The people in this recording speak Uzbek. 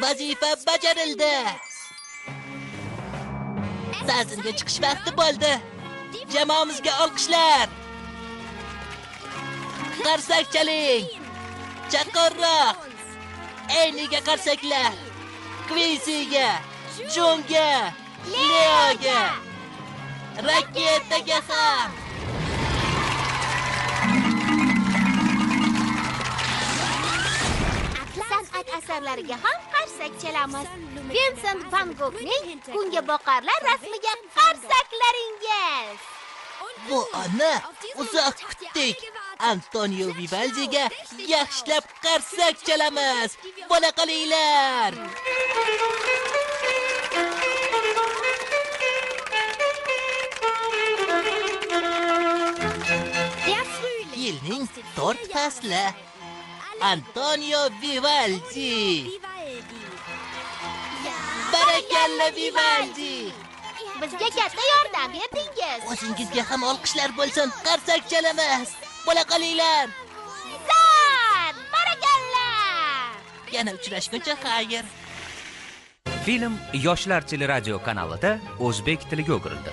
Vazifa bajarildi. Ta'zimga chiqish vaqti bo'ldi. Jamoamizga olqishlar. Qarsak chaling. Chaqirroq. Ayniga qarsaklar. Kvisiga, Jonga, Leoga, Raketaga ham. San'at asarlariga ham qarsak chalamiz. Vinsent van Goghning Kunga boqarlar rasmiga qarsaklaringiz. Bu onni uzoq kutdik. Antonio Vivaldiga yaxshilab qarsak chalamiz. Bo'la qolinglar. Yilning 4 fasli. Antonio Vivaldi. Barakalla Vivaldi. Bizga katta yordam berdingiz. O'zingizga ham olqishlar bo'lsin. Qarsak chalamiz. Bo'la qolinglar. Zor! Barakalla! Yana uchrashguncha xayr. Film Yoshlar teleradio kanalida o'zbek tiliga o'girildi.